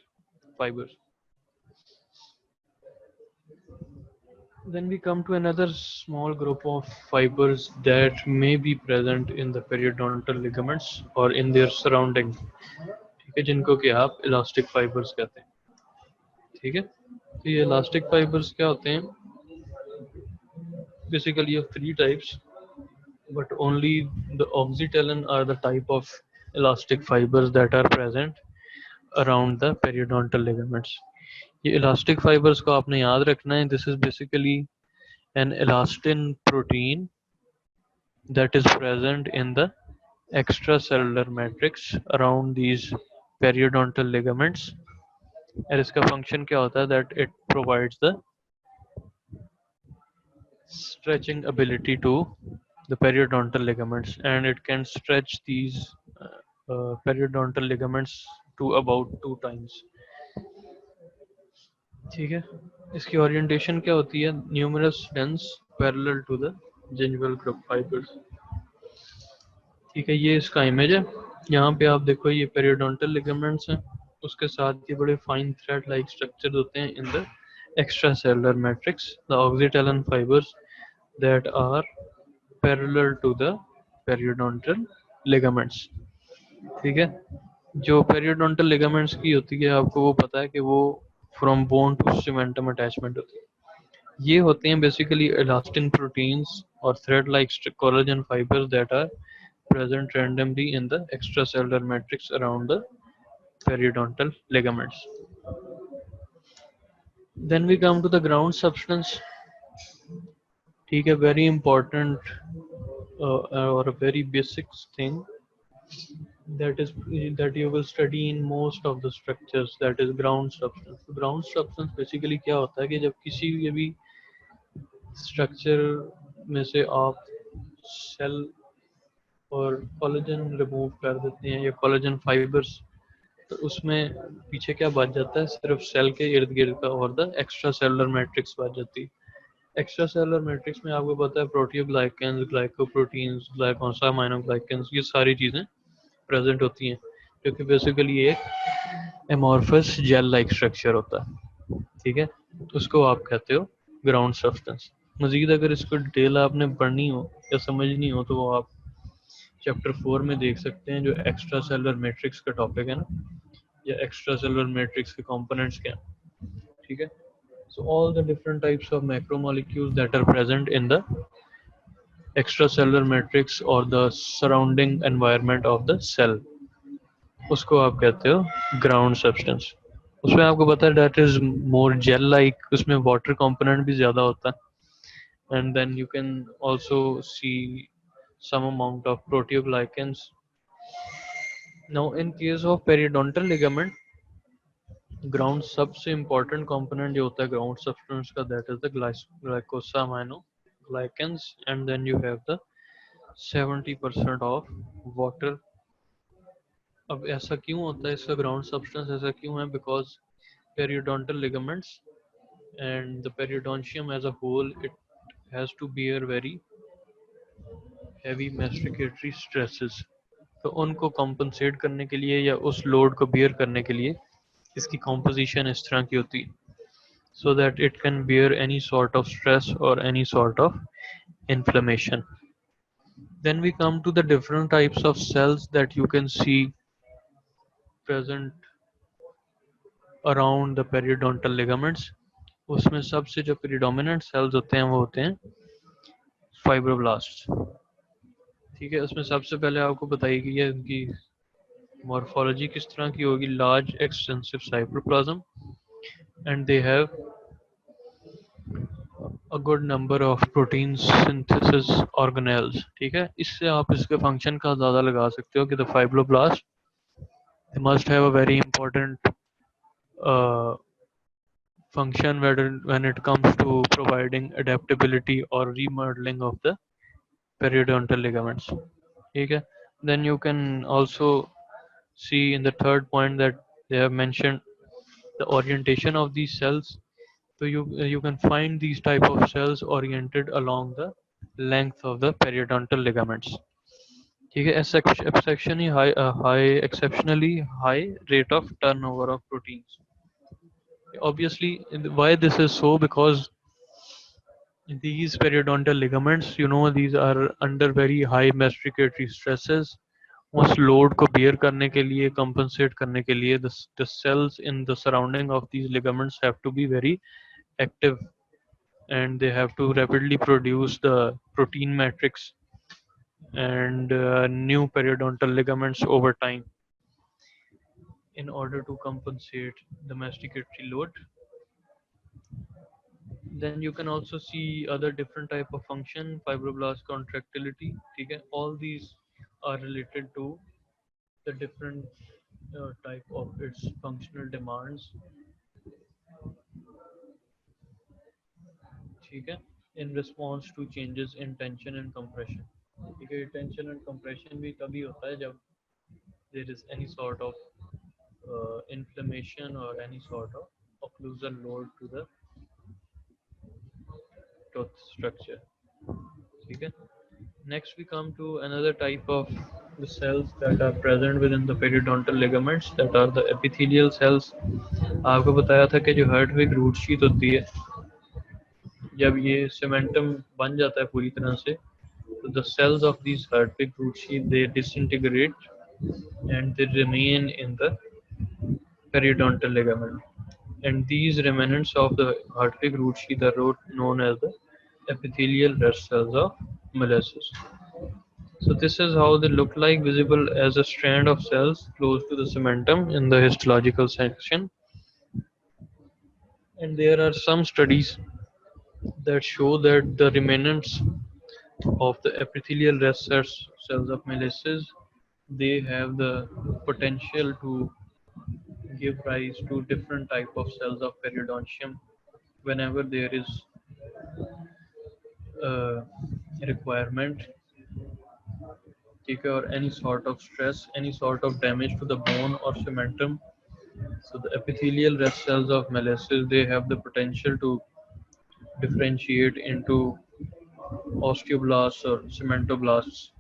fibers. Then we come to another small group of fibers that may be present in the periodontal ligaments or in their surrounding. ठीक है, जिनको कि आप elastic fibres कहते हैं। ठीक है, तो ये इलास्टिक फाइबर्स क्या होते हैं? Basically you have three types, but only the oxytocin are the type of elastic fibers that are present around the periodontal ligaments. ये इलास्टिक फाइबर्स को आपने याद रखना है। This is basically an elastin protein that is present in the extracellular matrix around these periodontal ligaments, और इसका function क्या होता है? that it provides the stretching ability to the periodontal ligaments, and it can stretch these periodontal ligaments to about 2 times. ठीक है, इसकी orientation क्या होती है? Numerous dense parallel to the gingival group fibres. ठीक है, ये इसका इमेज है। यहाँ पे आप देखो ये पेरियोडोंटल लिगामेंट्स हैं, उसके साथ ये बड़े फाइन थ्रेड लाइक स्ट्रक्चर होते हैं in the extra cellular matrix, the oxytalan fibres that are parallel to the periodontal ligaments. ठीक है, जो पेरियोडोंटल लिगामेंट्स की होती है आपको वो पता है कि वो from bone to cementum attachment होती है। ये होते हैं बेसिकली इलास्टिन प्रोटीन्स और thread like collagen fibres that are present randomly in the extracellular matrix around the periodontal ligaments. Then we come to the ground substance. ठीक है, very important or a very basic thing that is that you will study in most of the structures, that is ground substance. Ground substance basically क्या होता है कि जब किसी भी structure में से आप सेल और कोलेजन रिमूव कर देते हैं या कोलेजन फाइबर्स, तो उसमें पीछे क्या बच जाता है? सिर्फ सेल के इर्द गिर्द का और द एक्स्ट्रा सेलुलर मैट्रिक्स बच जाती है। एक्स्ट्रा सेलुलर मैट्रिक्स में आपको पता है प्रोटियोग्लाइकेंस, ग्लाइकोप्रोटीन्स, ग्लाइकोसामाइनोग्लाइकेंस, ये सारी चीज़ें प्रेजेंट होती हैं, क्योंकि बेसिकली एक एमॉर्फस जेल लाइक स्ट्रक्चर होता है। ठीक है, उसको आप कहते हो ग्राउंड सब्सटेंस। मजीद अगर इसको डिटेल आपने पढ़नी हो या समझनी हो तो वो आप चैप्टर 4 में देख सकते हैं, जो एक्स्ट्रा सेलुलर मैट्रिक्स का टॉपिक है ना, या एक्स्ट्रा सेलुलर मैट्रिक्स के कंपोनेंट्स क्या हैं। ठीक है, so all the different types of macromolecules that are present in the extracellular matrix or the surrounding environment of the cell, उसको आप कहते हो ग्राउंड सब्सटेंस। उसमें आपको पता है that is more gel like, उसमें वाटर कंपोनेंट भी ज़्यादा होता है, and then you can also see some amount of proteoglycans. Now in case of periodontal ligament, ground सबसे इम्पोर्टेंट कंपोनेंट जो होता है ग्राउंड सब्सटेंस का, that is the glycosaminoglycans, and then you have the 70% of water. अब ऐसा क्यों होता है इसका ग्राउंड सब्सटेंस ऐसा क्यों है? Because periodontal ligaments and the periodontium as a whole, it has to bear very heavy masticatory stresses. तो उनको कॉम्पनसेट करने के लिए या उस लोड को बियर करने के लिए इसकी कॉम्पोजिशन इस तरह की होती है, so that it can bear any sort of stress or any sort of inflammation. Then we come to the different types of cells that you can see present around the periodontal ligaments. उसमें सबसे जो predominant cells होते हैं वो होते हैं fibroblast. ठीक है, उसमें सबसे पहले आपको बताई गई है उनकी मॉर्फोलॉजी किस तरह की होगी। Large extensive cytoplasm and they have a good number of protein synthesis organelles. ठीक है, इससे आप इसके फंक्शन का अंदाजा लगा सकते हो कि the fibroblast they must have a very important function when it comes to providing adaptability or remodeling of the periodontal ligaments. Okay. Then you can also see in the third point that they have mentioned the orientation of these cells. So you can find these type of cells oriented along the length of the periodontal ligaments. ठीक है, exceptionally high rate of turnover of proteins. Obviously, why this is so, because these periodontal ligaments, these are under very high masticated stresses. उस load को bear करने के लिए, compensate करने के लिए, the cells in the surrounding of these ligaments have to be very active, and they have to rapidly produce the protein matrix and new periodontal ligaments over time in order to compensate the masticatory load. Then you can also see other different type of function, fibroblast contractility. Okay, all these are related to the different type of its functional demands. Okay, in response to changes in tension and compression. Okay, tension and compression भी तभी होता है जब there is any sort of inflammation or any sort of occlusal load to the tooth structure. Okay. Next, we come to another type of the cells that are present within the periodontal ligaments, that are the epithelial cells. आपको बताया था कि जो हर्टविग root sheath होती है, जब ये cementum बन जाता है पूरी तरह से, तो the cells of these Hartwig root sheath, they disintegrate and they remain in the periodontal ligament. And these remnants of the Hartwig root sheath are known as the epithelial rest cells of molluscs. So this is how they look like, visible as a strand of cells close to the cementum in the histological section. And there are some studies that show that the remnants of the epithelial rest cells of molluscs, they have the potential to give rise to different type of cells of periodontium whenever there is a requirement, or any sort of stress, any sort of damage to the bone or cementum. So the epithelial rest cells of molluscs, they have the potential to differentiate into osteoblasts or cementoblasts,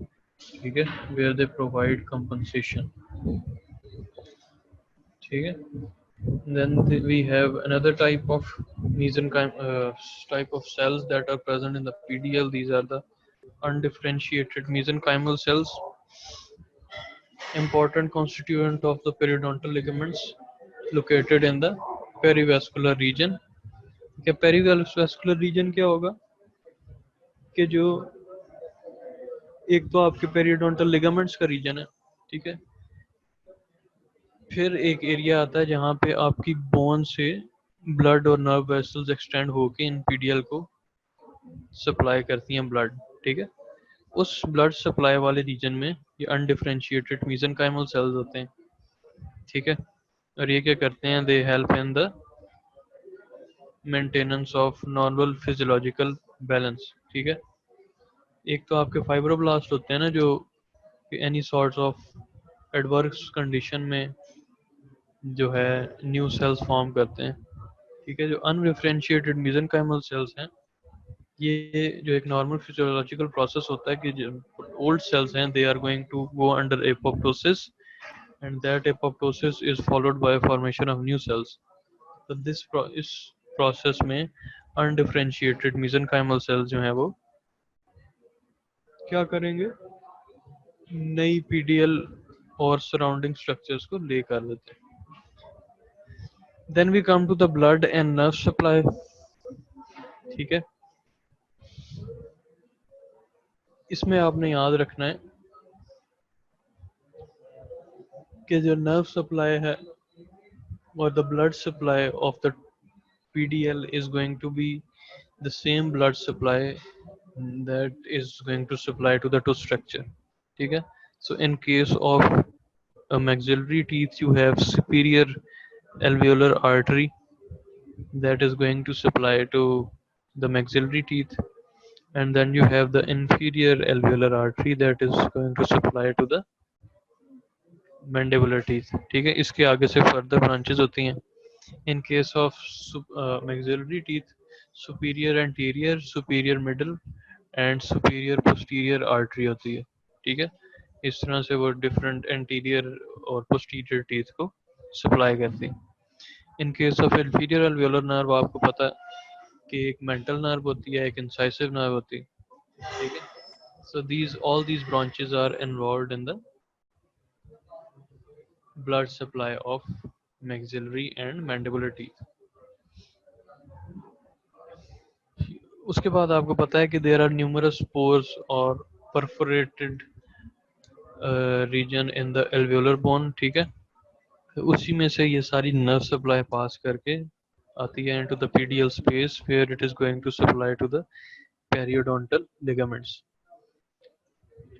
okay, where they provide compensation. Okay. Then we have another type of type of cells that are present in the PDL. These are the undifferentiated mesenchymal cells, important constituent of the periodontal ligaments, located in the perivascular region. क्या पेरिवेस्कुलर reason क्या होगा कि जो एक तो आपके periodontal ligaments का reason है, ठीक है, फिर एक एरिया आता है जहाँ पे आपकी बोन से ब्लड और नर्व वेसल्स एक्सटेंड होके इन पीडीएल को सप्लाई करती हैं ब्लड, ठीक है। उस ब्लड सप्लाई वाले रीजन में ये अनडिफरेंशिएटेड मेसेनकाइमल सेल्स होते हैं, ठीक है, और ये क्या करते हैं, they help in the maintenance of normal physiological balance, ठीक है। एक तो आपके फाइब्रोब्लास्ट होते हैं ना, जो any sorts of adverse condition में जो है न्यू सेल्स फॉर्म करते हैं, ठीक है। जो अनडिफरेंशिएटेड मेसेनकाइमल सेल्स हैं, ये जो एक नॉर्मल फिजियोलॉजिकल प्रोसेस होता है कि old cells हैं, they are going to go under apoptosis, and that apoptosis is followed by formation of new cells. तो इस process में undifferentiated mesenchymal cells जो हैं वो क्या करेंगे, नई PDL और सराउंडिंग स्ट्रक्चर्स को लेकर लेते हैं. Then we come to the blood and nerve supply. ठीक है, इसमें आपने याद रखना है कि जो नर्व सप्लाई है और the blood supply of the PDL is going to be the same blood supply that is going to supply to the tooth structure. ठीक है, so in case of a maxillary teeth you have superior alveolar artery that is going to supply to the maxillary teeth, and then you have the inferior alveolar artery that is going to supply to the mandibular teeth. ठीक है, इसके आगे से further branches होती हैं. In case of maxillary teeth, superior anterior, superior middle and superior posterior artery होती है. ठीक है, इस तरह से वो different anterior और posterior teeth को supply करती हैं. In case of inferior alveolar nerve आपको पता है कि एक mental nerve होती है, एक incisive nerve होती है. ठीक है, so all these branches are involved in the blood supply of maxillary and mandibular teeth. उसके बाद आपको पता है कि there are numerous pores or perforated region in the alveolar bone. ठीक है, उसी में से ये सारी nerve supply pass करके आती है into the PDL space where it is going to supply to the periodontal ligaments.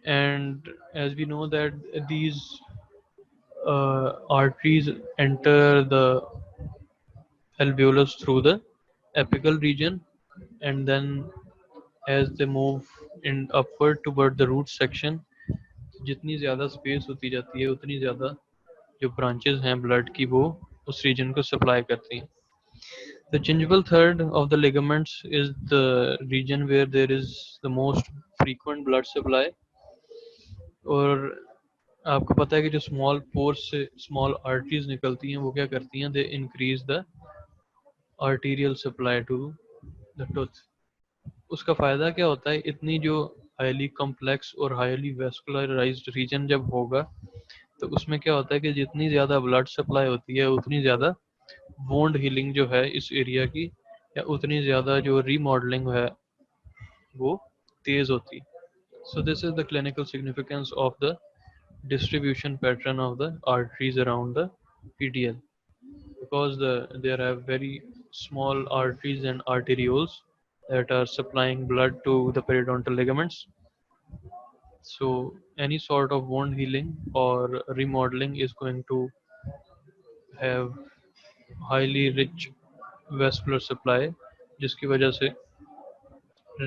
And as we know that these arteries enter the alveolus through the apical region, and then as they move in upward toward the root section, जितनी ज़्यादा space होती जाती है उतनी ज़्यादा जो branches हैं blood की वो उस रीजन को सप्लाई करती हैं. The gingival third of the ligaments is the region where there is the most frequent blood supply. और आपको पता है कि जो स्मॉल पोर्स से स्मॉल आर्टरीज निकलती हैं वो क्या करती हैं, they increase the arterial supply to the tooth. उसका फ़ायदा क्या होता है, इतनी जो हाईली कॉम्प्लेक्स और हाईली वेस्कुलराइज्ड रीजन जब होगा तो उसमें क्या होता है कि जितनी ज़्यादा ब्लड सप्लाई होती है उतनी ज़्यादा वोंड हीलिंग जो है इस एरिया की, या उतनी ज़्यादा जो रीमॉडलिंग है वो तेज़ होती. So this is the clinical significance of the distribution pattern of the arteries around the PDL, because there are very small arteries and arterioles that are supplying blood to the periodontal ligaments. So any sort of wound healing or remodeling is going to have highly rich vascular supply, जिसकी वजह से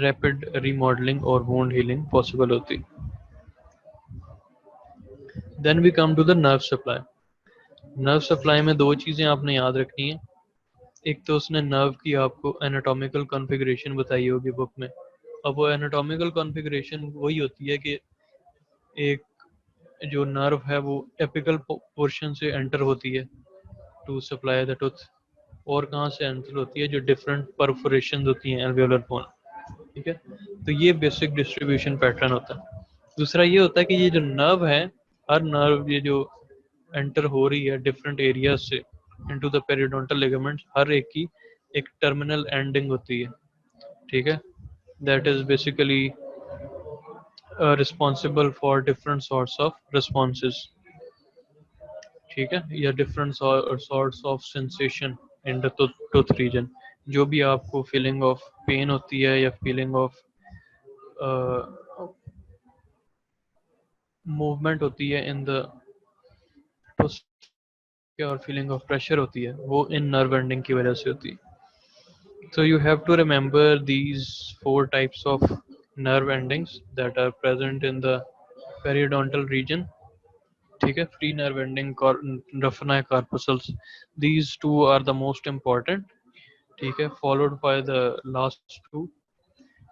rapid remodeling और wound healing possible होती. Then we come to the nerve supply. Nerve supply में दो चीज़ें आपने याद रखनी है. एक तो उसने नर्व की आपको एनाटॉमिकल कॉन्फ़िगरेशन बताई होगी बुक में. अब वो एनाटॉमिकल कॉन्फ़िगरेशन वही होती है कि एक जो नर्व है वो एपिकल पोर्शन से एंटर होती है टू सप्लाई द टूथ, और कहाँ से एंटर होती है, जो डिफरेंट परफोरेशन होती हैं एल्वेओलर बोन. ठीक है, तो ये बेसिक डिस्ट्रीब्यूशन पैटर्न होता है. दूसरा ये होता है कि ये जो नर्व है, हर नर्व ये जो एंटर हो रही है डिफरेंट एरिया से इनटू द पेरियोडोंटल लिगामेंट्स, हर एक की एक टर्मिनल एंडिंग होती है. ठीक है, that is basically responsible for different sorts of responses. ठीक है, या different sorts of sensation in the tooth region. जो भी आपको फीलिंग ऑफ पेन होती है या फीलिंग ऑफ मूवमेंट होती है इन द और फीलिंग ऑफ प्रेशर होती है, वो इन नर्व एंडिंग की वजह से होती है. So you have to remember these 4 types of nerve endings that are present in the periodontal region. ठीक है, free nerve ending, Ruffini corpuscles. These two are the most important. ठीक है, followed by the last two.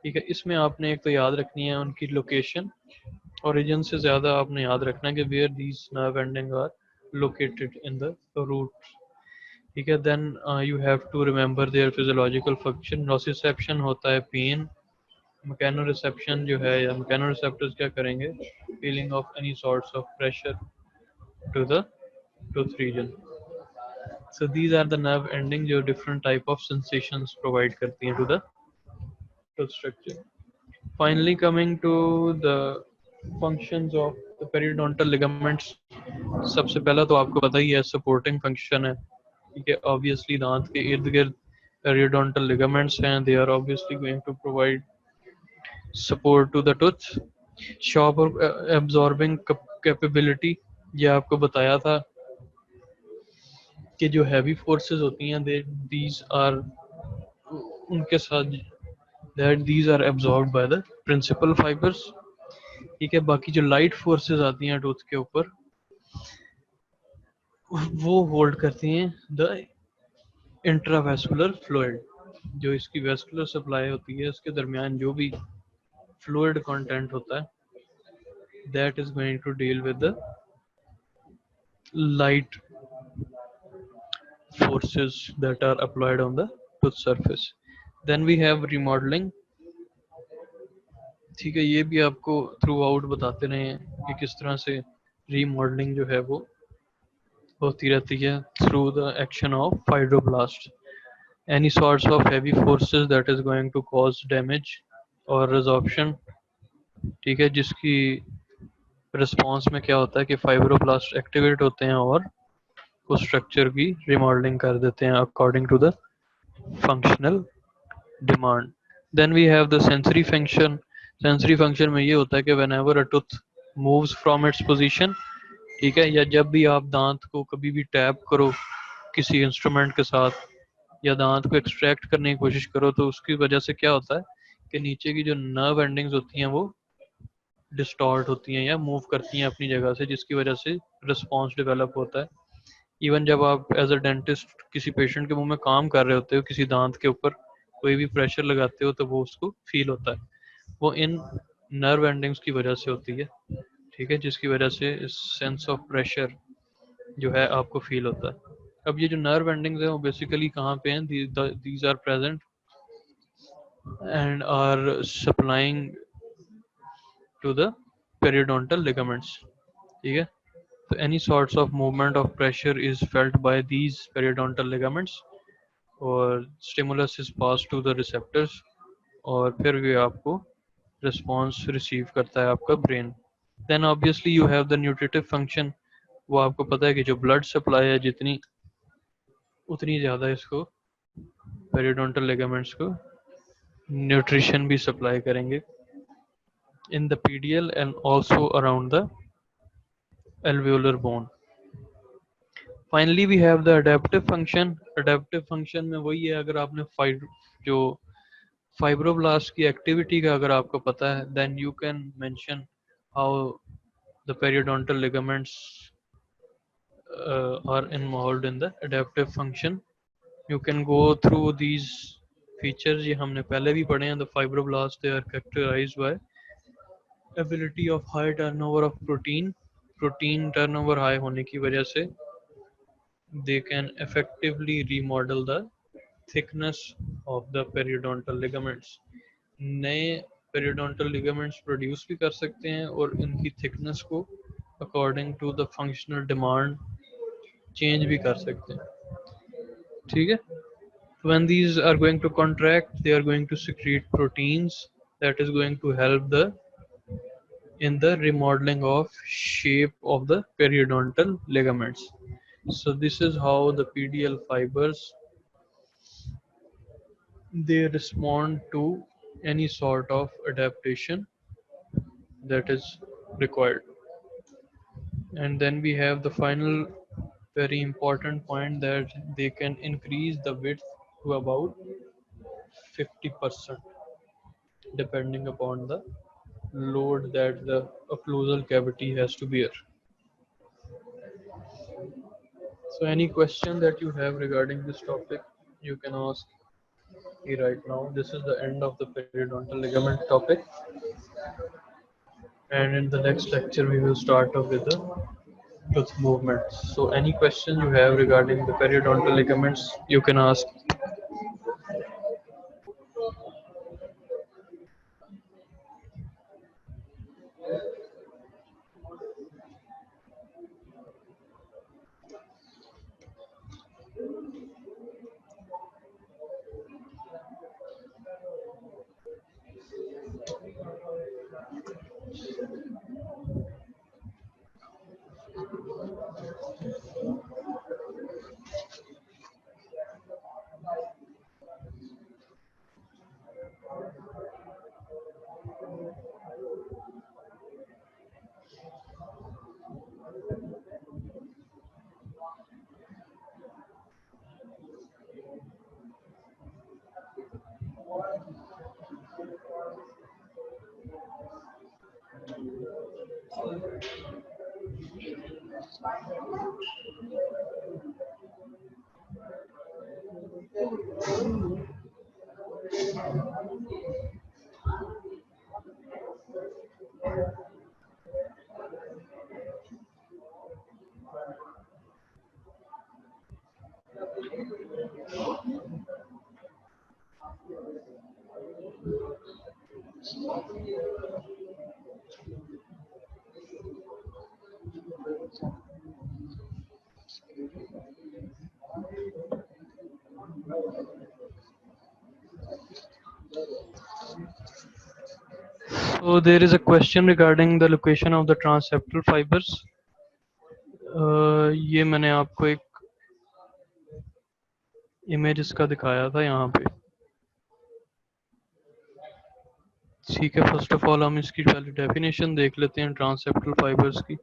ठीक है, इसमें आपने एक तो याद रखनी है उनकी लोकेशन, ओरिजिन से ज़्यादा आपने याद रखना है कि where these nerve ending are located in the root, ठीक है। Then you have to remember their physiological function. Nociception होता है पेन, मैकेनो रिसेप्शन जो है या मैकेनो रिसेप्टर्स क्या करेंगे, feeling of any sorts of pressure to the tooth region. So these are the nerve ending जो different type of sensations provide करती हैं to the tooth structure. Finally coming to the functions of the periodontal ligaments. सबसे पहला तो आपको पता ही है supporting function है, ठीक है। ऑब्वियसली दांत के इर्द गिर्द पेरियोडोंटल लिगामेंट्स हैं, they are obviously going to provide support to the tooth. Shock और एब्जॉर्बिंग कैपेबिलिटी, ये आपको बताया था कि जो हैवी फोर्सेस होती हैं दीज आर उनके साथ that these are absorbed by the principal fibres, ठीक है। बाकी जो लाइट फोर्सेस आती हैं टूथ के ऊपर वो होल्ड करती हैं द इंट्रावेस्कुलर फ्लूइड, जो इसकी वेस्कुलर सप्लाई होती है इसके दरमियान जो भी फ्लूइड कंटेंट होता है that is going to deal with the light forces that are applied on the tooth surface. Then we have remodeling, ठीक है। ये भी आपको थ्रू आउट बताते रहे हैं कि किस तरह से रीमॉडलिंग जो है वो होती रहती है through the action of fibroblast, any sorts of heavy forces that is going to cause damage और रिजॉर्प्शन, ठीक है, जिसकी रिस्पॉन्स में क्या होता है कि फाइब्रोब्लास्ट एक्टिवेट होते हैं और उस स्ट्रक्चर की रिमॉडलिंग कर देते हैं according to the functional demand. Then we have the sensory function. Sensory function में ये होता है कि whenever a tooth moves from its position, ठीक है, या जब भी आप दांत को कभी भी टैप करो किसी इंस्ट्रूमेंट के साथ या दांत को एक्सट्रैक्ट करने की कोशिश करो तो उसकी वजह से क्या होता है कि नीचे की जो नर्व एंडिंग्स होती हैं वो डिस्टॉर्ट होती हैं या मूव करती हैं अपनी जगह से, जिसकी वजह से रिस्पॉन्स डेवलप होता है। इवन जब आप एज अ डेंटिस्ट किसी पेशेंट के मुंह में काम कर रहे होते हो, किसी दांत के ऊपर कोई भी प्रेशर लगाते हो तो वो उसको फील होता है, वो इन नर्व एंडिंग्स की वजह से होती है, ठीक है, जिसकी वजह से सेंस ऑफ प्रेशर जो है आपको फील होता है। अब ये जो नर्व एंडिंग्स हैं वो बेसिकली कहाँ पे हैं, these are present and are supplying to the periodontal ligaments, ठीक है। So any sorts of movement of pressure is felt by these periodontal ligaments और stimulus is passed to the receptors और फिर ये आपको response receive करता है आपका brain। Then obviously you have the nutritive function, वो आपको पता है कि जो blood supply है जितनी उतनी ज़्यादा इसको periodontal ligaments को nutrition भी supply करेंगे in the PDL and also around the alveolar bone। Finally we have the adaptive function. Adaptive function में वही है, अगर आपने जो फाइब्रोब्लास्ट की एक्टिविटी का अगर आपको पता है then you can mention how the periodontal ligaments are involved in the adaptive function. You can go through these features, ये हमने पहले भी पढ़े हैं। The fibroblast they are characterised by ability of high turnover of protein, protein turnover high होने की वजह से they can effectively remodel the thickness of the periodontal ligaments। नए periodontal ligaments प्रोड्यूस भी कर सकते हैं और इनकी थिकनेस को according to the functional demand change भी कर सकते हैं, ठीक है। when these are going to contract they are going to secrete proteins that is going to help the in the remodeling of shape of the periodontal ligaments। So this is how the PDL fibers they respond to any sort of adaptation that is required। And then we have the final very important point that they can increase the width to about 50% depending upon the load that the occlusal cavity has to bear। So any question that you have regarding this topic you can ask me right now। This is the end of the periodontal ligament topic। and in the next lecture we will start off with the tooth movements. So any question you have regarding the periodontal ligaments, you can ask. So there is a question regarding the location of the transseptal fibers. ये मैंने आपको एक image इसका दिखाया था यहाँ पे। ठीक है, फर्स्ट ऑफ ऑल हम इसकी पहले डेफिनेशन देख लेते हैं ट्रांससेप्टल फाइबर्स की।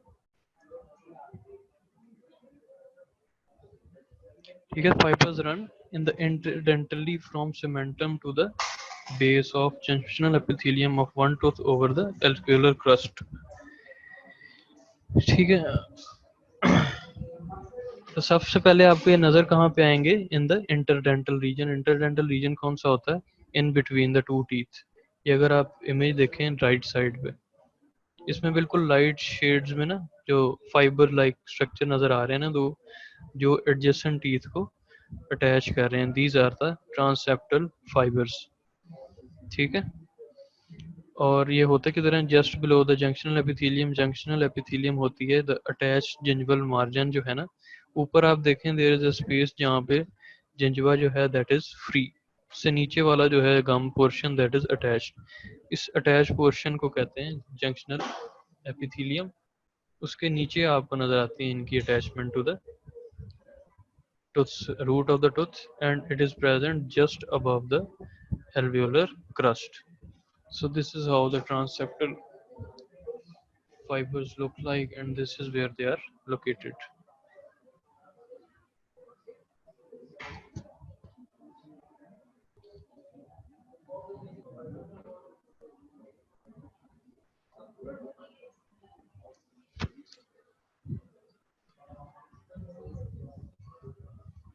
ठीक है, fibres run in the interdentally from cementum to the base of junctional epithelium of one tooth over the alveolar crust। ठीक है, तो सबसे पहले आपको ये नजर कहाँ पे आएंगे? In the interdental region. Interdental region कौन सा होता है? In between the two teeth. ये अगर आप इमेज देखें राइट साइड पे, इसमें बिल्कुल लाइट शेड्स में ना जो फाइबर लाइक स्ट्रक्चर नजर आ रहे हैं ना, दो जो एडजेसेंट टीथ को अटैच कर रहे हैं, दीज आर द ट्रांससेप्टल फाइबर्स। ठीक है, और ये होता है किधर है? Just below the junctional epithelium. Junctional epithelium होती है द अटैच जिंजवल मार्जिन जो है ना, ऊपर आप देखें देयर इज अ स्पेस जहाँ पे जिंजवा जो है दैट इज फ्री, से नीचे वाला जो है गम पोर्शन दैट इज अटैच्ड। इस अटैच पोर्शन को कहते हैं जंक्शनल एपिथेलियम। उसके नीचे आपको नजर आती है इनकी attachment to the tooth root of the tooth, and it is present just above the alveolar crust. So this is how the transseptal fibers look like, and this is where they are located.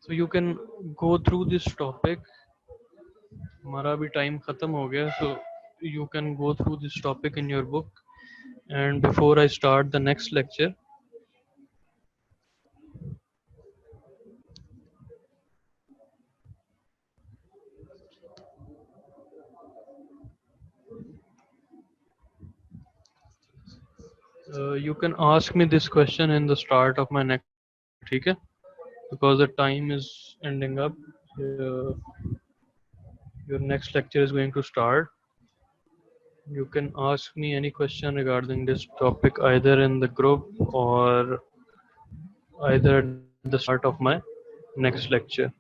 So you can go through this topic. हमारा अभी time खत्म हो गया, so you can go through this topic in your book. And before I start the next lecture, you can ask me this question in the start of my next, ठीक है? Because the time is ending up. Your next lecture is going to start. You can ask me any question regarding this topic either in the group or either at the start of my next lecture.